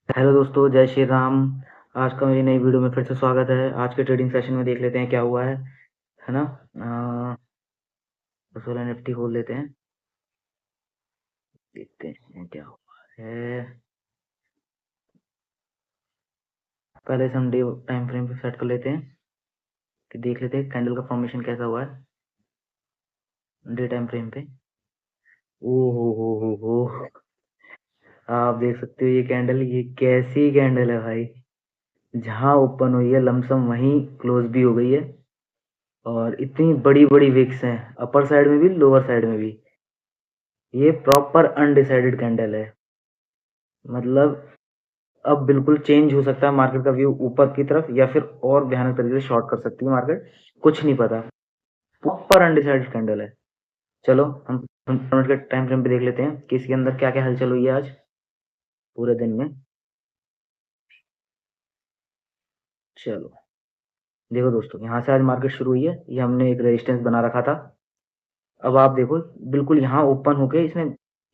Hello दोस्तों, जय श्री राम। आज का मेरी नई वीडियो में फिर से स्वागत है। आज के ट्रेडिंग सेशन में देख लेते हैं क्या हुआ है ना। बस वाला निफ्टी खोल लेते हैं, देखते हैं क्या हुआ है। पहले से हम डे टाइम फ्रेम पे सेट कर लेते हैं कि देख लेते हैं कैंडल का फॉर्मेशन कैसा हुआ है डे टाइम फ्रेम पे। ओ हो, आप देख सकते हो ये कैंडल, ये कैसी कैंडल है भाई। जहां ओपन हुई है लमसम वहीं क्लोज भी हो गई है, और इतनी बड़ी बड़ी विक्स हैं, अपर साइड में भी लोअर साइड में भी। ये प्रॉपर अनडिसाइडेड कैंडल है। मतलब अब बिल्कुल चेंज हो सकता है मार्केट का व्यू ऊपर की तरफ, या फिर और भयानक तरीके से शॉर्ट कर सकती है मार्केट, कुछ नहीं पता। प्रॉपर अनडिसाइडेड कैंडल है। चलो हम मिनट के टाइम फ्रेम पे देख लेते हैं कि इसके अंदर क्या क्या हलचल हुई है आज पूरे दिन में। चलो देखो दोस्तों, यहाँ से आज मार्केट शुरू हुई है, ये हमने एक रेजिस्टेंस बना रखा था। अब आप देखो, बिल्कुल यहाँ ओपन होके इसने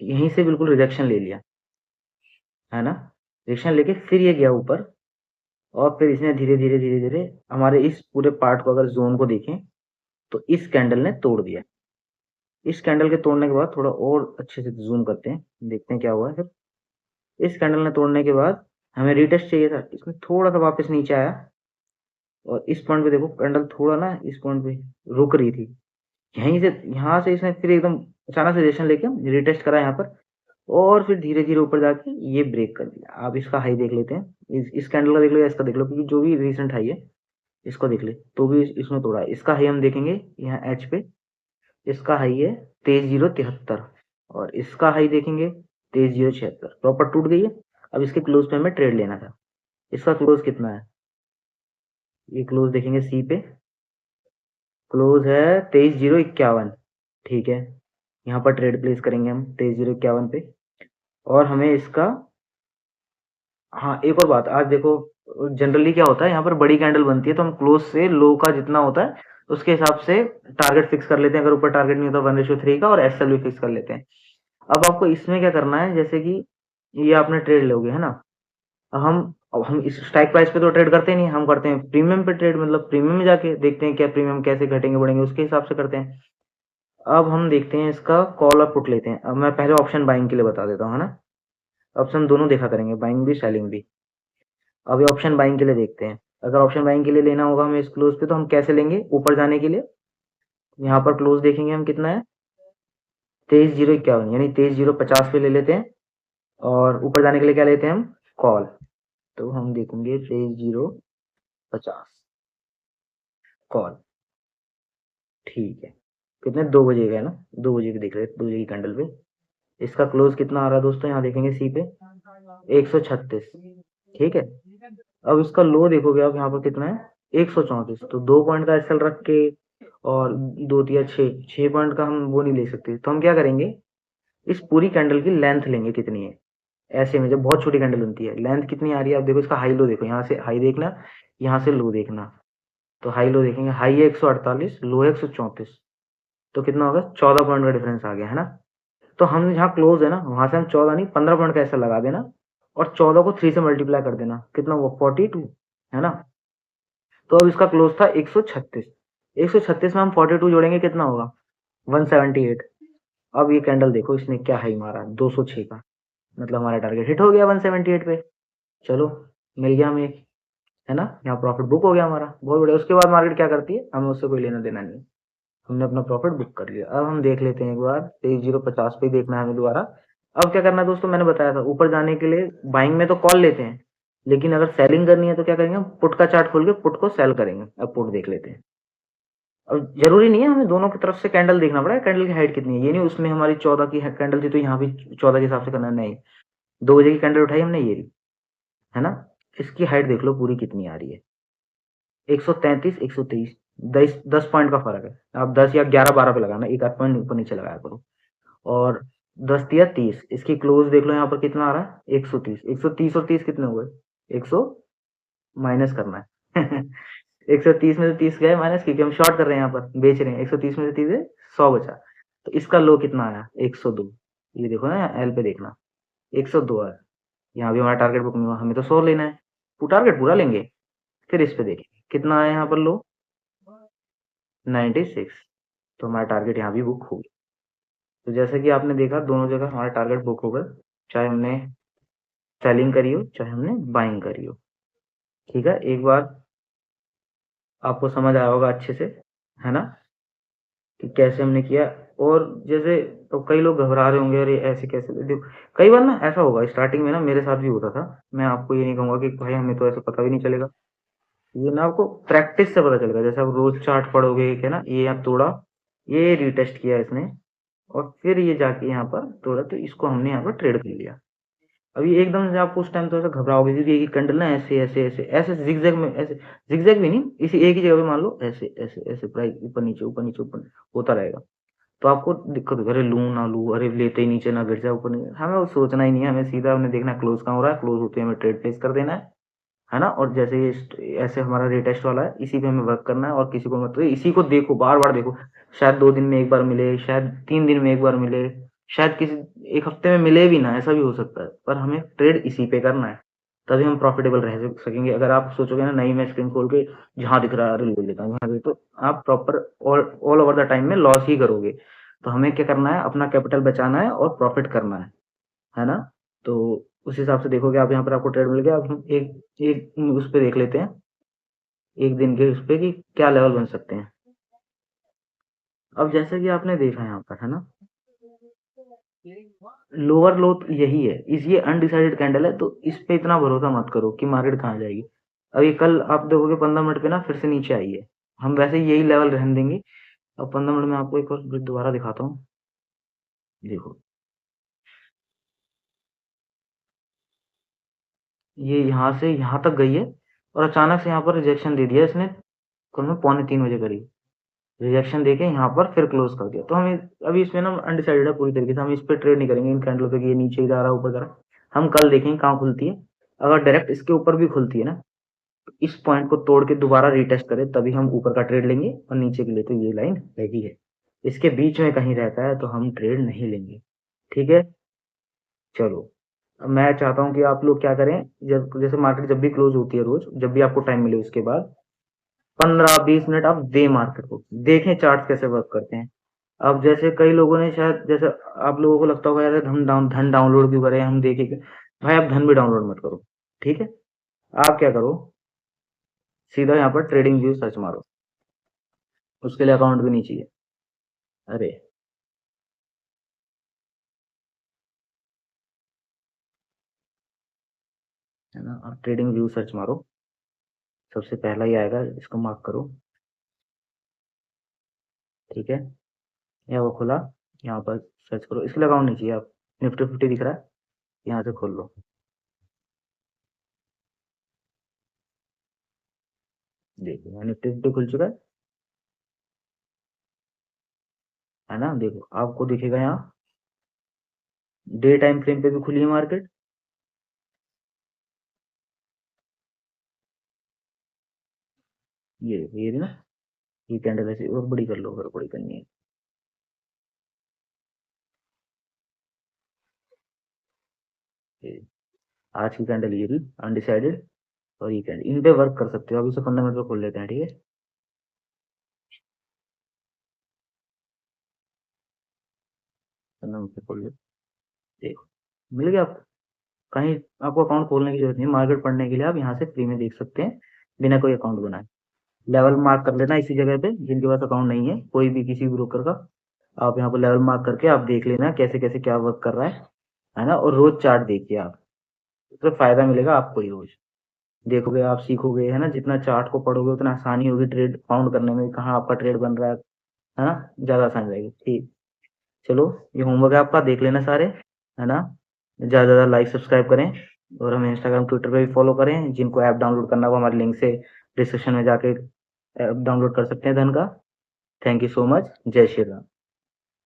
यहीं से बिल्कुल रिजेक्शन ले लिया है ना। रिजेक्शन लेके फिर ये गया ऊपर, और फिर इसने धीरे धीरे धीरे धीरे हमारे इस पूरे पार्ट को अगर जोन को देखें तो इस कैंडल ने तोड़ दिया। इस कैंडल के तोड़ने के बाद थोड़ा और अच्छे से जूम करते हैं, देखते हैं क्या हुआ है फिर। इस कैंडल ने तोड़ने के बाद हमें रिटेस्ट चाहिए था, इसमें थोड़ा सा वापस नीचे आया, और इस पॉइंट पे देखो कैंडल थोड़ा ना इस पॉइंट पे रुक रही थी। यहीं से यहाँ से इसने फिर एकदम अचानक से रिजेक्शन लेके रिटेस्ट करा यहाँ पर, और फिर धीरे धीरे ऊपर जाके ये ब्रेक कर दिया। आप इसका हाई देख लेते हैं, इस कैंडल का देख लो या इसका देख लो, क्योंकि जो भी रिसेंट हाई है इसको देख ले तो भी इसमें तोड़ा है। इसका हाई हम देखेंगे यहाँ एच पे, इसका हाई है 23,073, और इसका हाई देखेंगे 23,076, प्रॉपर टूट गई है। अब इसके क्लोज पे हमें ट्रेड लेना था। इसका क्लोज कितना है, ये क्लोज देखेंगे सी पे, क्लोज है 23,051। ठीक है, यहाँ पर ट्रेड प्लेस करेंगे हम 23,051 पे, और हमें इसका, हाँ एक और बात, आज देखो जनरली क्या होता है, यहाँ पर बड़ी कैंडल बनती है तो हम क्लोज से लो का जितना होता है उसके हिसाब से टारगेट फिक्स कर लेते हैं। अगर ऊपर टारगेट नहीं होता 1:3 का, और एसएल भी फिक्स कर लेते हैं। अब आपको इसमें क्या करना है, जैसे कि ये आपने ट्रेड लोगे है ना। अब हम इस स्ट्राइक प्राइस पे तो ट्रेड करते नहीं, हम करते हैं प्रीमियम पे ट्रेड, मतलब प्रीमियम में जाके देखते हैं क्या प्रीमियम कैसे घटेंगे बढ़ेंगे, उसके हिसाब से करते हैं। अब हम देखते हैं इसका कॉल और पुट लेते हैं। अब मैं पहले ऑप्शन बाइंग के लिए बता देता हूँ है ना। ऑप्शन दोनों देखा करेंगे, बाइंग भी सेलिंग भी। अब ये ऑप्शन बाइंग के लिए देखते हैं। अगर ऑप्शन बाइंग के लिए लेना होगा हमें इस क्लोज पे, तो हम कैसे लेंगे ऊपर जाने के लिए। यहाँ पर क्लोज देखेंगे हम कितना है, 23,051, यानी 23,050 पे ले लेते हैं। और ऊपर जाने के लिए क्या लेते हैं हम, कॉल। तो हम देखेंगे 23,050 कॉल। ठीक है, कितने, 2 बजे का है ना, 2 बजे की देख रहे हैं, 2 बजे की कैंडल पे इसका क्लोज कितना आ रहा है दोस्तों, यहाँ देखेंगे सी पे 136। ठीक है, अब इसका लो देखोगे आप यहाँ पर कितना है, 134। तो 2 पॉइंट का एसएल रख के, और दो या छह पॉइंट का हम वो नहीं ले सकते, तो हम क्या करेंगे, इस पूरी कैंडल की लेंथ लेंगे कितनी है। ऐसे में जब बहुत छोटी कैंडल बनती है लेंथ कितनी आ रही है, आप देखो इसका हाई लो देखो, यहाँ से हाई देखना, यहाँ से लो देखना। तो हाई लो देखेंगे, हाई है 148, लो है 134, तो कितना होगा, 14 पॉइंट का डिफरेंस आ गया है ना। तो हम जहाँ क्लोज है ना वहां से हम 14 नहीं 15 पॉइंट का ऐसा लगा देना, और 14 को 3 से मल्टीप्लाई कर देना, कितना हुआ 42 है ना। तो अब इसका क्लोज था 136, 136 में हम 42 जोड़ेंगे कितना होगा, 178। अब ये कैंडल देखो इसने क्या हाई मारा, 206 का, मतलब हमारा टारगेट हिट हो गया 178 पे। चलो, मिल गया हमें एक, है ना, यहाँ प्रॉफिट बुक हो गया हमारा, बहुत बढ़िया। उसके बाद मार्केट क्या करती है हमें उससे कोई लेना देना नहीं, हमने अपना प्रॉफिट बुक कर लिया। अब हम देख लेते हैं एक बार 23,050 पे देखना है हमें दोबारा। अब क्या करना है दोस्तों, मैंने बताया था ऊपर जाने के लिए बाइंग में तो कॉल लेते हैं, लेकिन अगर सेलिंग करनी है तो क्या करेंगे, हम पुट का चार्ट खोल के पुट को सेल करेंगे। अब पुट देख लेते हैं। अब जरूरी नहीं है हमें दोनों की तरफ से कैंडल देखना पड़ा, कैंडल की हाइट कितनी है ये नहीं, उसमें हमारी 14 की कैंडल थी तो यहाँ भी 14 के हिसाब से करना नहीं। 2 बजे की कैंडल उठाई हमने ये, है ना। इसकी हाइट देख लो पूरी कितनी आ रही है, 133, 123, 10 पॉइंट का फर्क है। आप 10 या 11 12 पे लगाना, एक आध पॉइंट ऊपर नीचे लगाया करो। और 10 या 30, इसकी क्लोज देख लो यहाँ पर कितना आ रहा है, 130। 130 और 30 कितने हुए, 100 माइनस करना है 130 में से 30 गए माइनस, क्योंकि हम शॉर्ट कर रहे हैं, यहाँ पर बेच रहे हैं। 130 में से 30 है, 100 बचा। तो इसका लो कितना आया, 102। ये देखो ना एल पे देखना, 102 है। यहाँ भी हमारा टारगेट बुक नहीं हुआ, हमें तो 100 लेना है, टारगेट पूरा लेंगे। फिर इस पे देखेंगे कितना आया यहाँ पर लो, 96, तो हमारा टारगेट यहाँ भी बुक हो गया। तो जैसे कि आपने देखा दोनों जगह हमारा टारगेट बुक हो गए, चाहे हमने सेलिंग करी हो चाहे हमने बाइंग करी हो। ठीक है, एक बार आपको समझ आया होगा अच्छे से, है ना, कि कैसे हमने किया। और जैसे तो कई लोग घबरा रहे होंगे, अरे ऐसे कैसे, देखो कई बार ना ऐसा होगा, स्टार्टिंग में ना मेरे साथ भी होता था। मैं आपको ये नहीं कहूंगा कि भाई हमें तो ऐसा पता भी नहीं चलेगा, ये ना आपको प्रैक्टिस से पता चलेगा। जैसे आप रोज चार्ट पढ़ोगे, है ना, ये आप तोड़ा, ये रीटेस्ट किया इसने, और फिर ये जाके यहाँ पर तोड़ा, तो इसको हमने यहाँ पर ट्रेड कर लिया। अभी एकदम से आपको उस टाइम तो ऐसा घबराओगे, क्योंकि एक कैंडल ना ऐसे ऐसे ऐसे ऐसे जिगजैग में, ऐसे जिगजैग भी नहीं, इसी एक ही जगह पे मान लो ऐसे ऐसे ऐसे प्राइस ऊपर नीचे ऊपर नीचे ऊपर होता रहेगा, तो आपको दिक्कत होगी, अरे लूं ना लूं, अरे लेते ही नीचे ना गिर जाए ऊपर नहीं। हमें वो सोचना ही नहीं है, हमें सीधा हमने देखना क्लोज कहाँ हो रहा है, क्लोज होते ही हमें ट्रेड प्लेस कर देना है ना। और जैसे ये ऐसे हमारा रेटेस्ट वाला है, इसी पे हमें वर्क करना है, और किसी को मत, इसी को देखो, बार बार देखो, शायद 2 दिन में एक बार मिले, शायद 3 दिन में एक बार मिले, शायद किसी एक हफ्ते में मिले भी ना, ऐसा भी हो सकता है, पर हमें ट्रेड इसी पे करना है, तभी हम प्रॉफिटेबल रह सकेंगे। अगर आप सोचोगे ना नहीं मैं स्क्रीन खोल के जहां दिख रहा है अरे ले लेता हूँ, तो आप proper all over the time में लॉस ही करोगे। तो हमें क्या करना है, अपना कैपिटल बचाना है और प्रॉफिट करना है ना। तो उस हिसाब से देखोगे आप, यहाँ पर आपको ट्रेड मिल गया। अब हम एक एक उस पे देख लेते हैं, एक दिन के उस पे, कि क्या लेवल बन सकते हैं। अब जैसे कि आपने देखा यहाँ पर, है ना, लोअर लो यही है, इस ये अनडिसाइडेड कैंडल है, तो इस पे इतना भरोसा मत करो कि मार्केट कहाँ जाएगी। अभी कल आप देखोगे 15 मिनट पे ना फिर से नीचे आई है, हम वैसे यही लेवल रहने देंगे। अब 15 मिनट में आपको एक बार दोबारा दिखाता हूँ, देखो ये यहाँ से यहाँ तक गई है, और अचानक से यहाँ पर रिजेक्शन दे दिया इसने, कल में 2:45 बजे करीब रिजेक्शन देके यहाँ पर फिर क्लोज कर दिया। तो हमें अभी इसमें ना अनडिसाइडेड है पूरी तरीके से, हम इस पे ट्रेड नहीं करेंगे इन कैंडलों पे कि ये नीचे जा रहा है ऊपर जा रहा है। हम कल देखेंगे कहाँ खुलती है, अगर डायरेक्ट इसके ऊपर भी खुलती है ना, तो इस पॉइंट को तोड़ के दोबारा रीटेस्ट करे, तभी हम ऊपर का ट्रेड लेंगे, और नीचे के लिए तो ये लाइन रही है। इसके बीच में कहीं रहता है तो हम ट्रेड नहीं लेंगे। ठीक है, चलो। अब मैं चाहता हूँ कि आप लोग क्या करें, जब जैसे मार्केट जब भी क्लोज होती है रोज, जब भी आपको टाइम मिले उसके बाद 15-20 मिनट आप दे मार्केट को, देखें चार्ट कैसे वर्क करते हैं। अब जैसे कई लोगों ने शायद, जैसे आप लोगों को लगता होगा यार धन डाउनलोड क्यों करें, हम देखेंगे। भाई आप धन भी डाउनलोड मत करो, ठीक है। आप क्या करो, सीधा यहाँ पर ट्रेडिंग व्यू सर्च मारो, उसके लिए अकाउंट भी नहीं चाहिए। अरे है ना, आप ट्रेडिंग व्यू सर्च मारो, सबसे पहला ही आएगा, इसको मार्क करो। ठीक है, या वो खुला, यहाँ पर सर्च करो, इसके लिए अकाउंट नहीं चाहिए। आप निफ्टी 50 दिख रहा है, यहाँ से खोल लो, देखो निफ्टी 50 खुल चुका है ना। देखो आपको दिखेगा यहाँ डे टाइम फ्रेम पे भी खुली है मार्केट, ये ना, ये कैंडल ऐसे और बड़ी कर लो अगर बड़ी करनी है। ये आज की कैंडल ये भी अनडिसाइडेड, और ये कैंडल इन पे वर्क कर सकते हो। अभी से 15 मिनट में खोल लेते हैं, ठीक है। 15 मिनट में खोल लो, देखो मिल गया आपको। कहीं आपको अकाउंट खोलने की जरूरत नहीं, मार्केट पढ़ने के लिए आप यहाँ से फ्री में देख सकते हैं, बिना कोई अकाउंट बनाए। लेवल मार्क कर लेना इसी जगह पे, जिनके पास अकाउंट नहीं है कोई भी किसी ब्रोकर का, आप यहाँ पर लेवल मार्क करके आप देख लेना कैसे कैसे क्या वर्क कर रहा है ना। और रोज चार्ट देखिए आप, तो फायदा मिलेगा आपको ही रोज। देखोगे आप सीखोगे, है ना, जितना चार्ट को पढ़ोगे उतना आसानी होगी ट्रेड फाउंड करने में, कहाँ आपका ट्रेड बन रहा है ना, ज्यादा आसान रहेगी। ठीक, चलो, ये होमवर्क है आपका, देख लेना सारे, है ना। ज्यादा से ज्यादा लाइक सब्सक्राइब करें, और हमें इंस्टाग्राम ट्विटर पे भी फॉलो करें। जिनको ऐप डाउनलोड करना हो हमारे लिंक से डिस्क्रिप्शन में जाके ऐप डाउनलोड कर सकते हैं धन का। थैंक यू सो मच, जय श्री राम।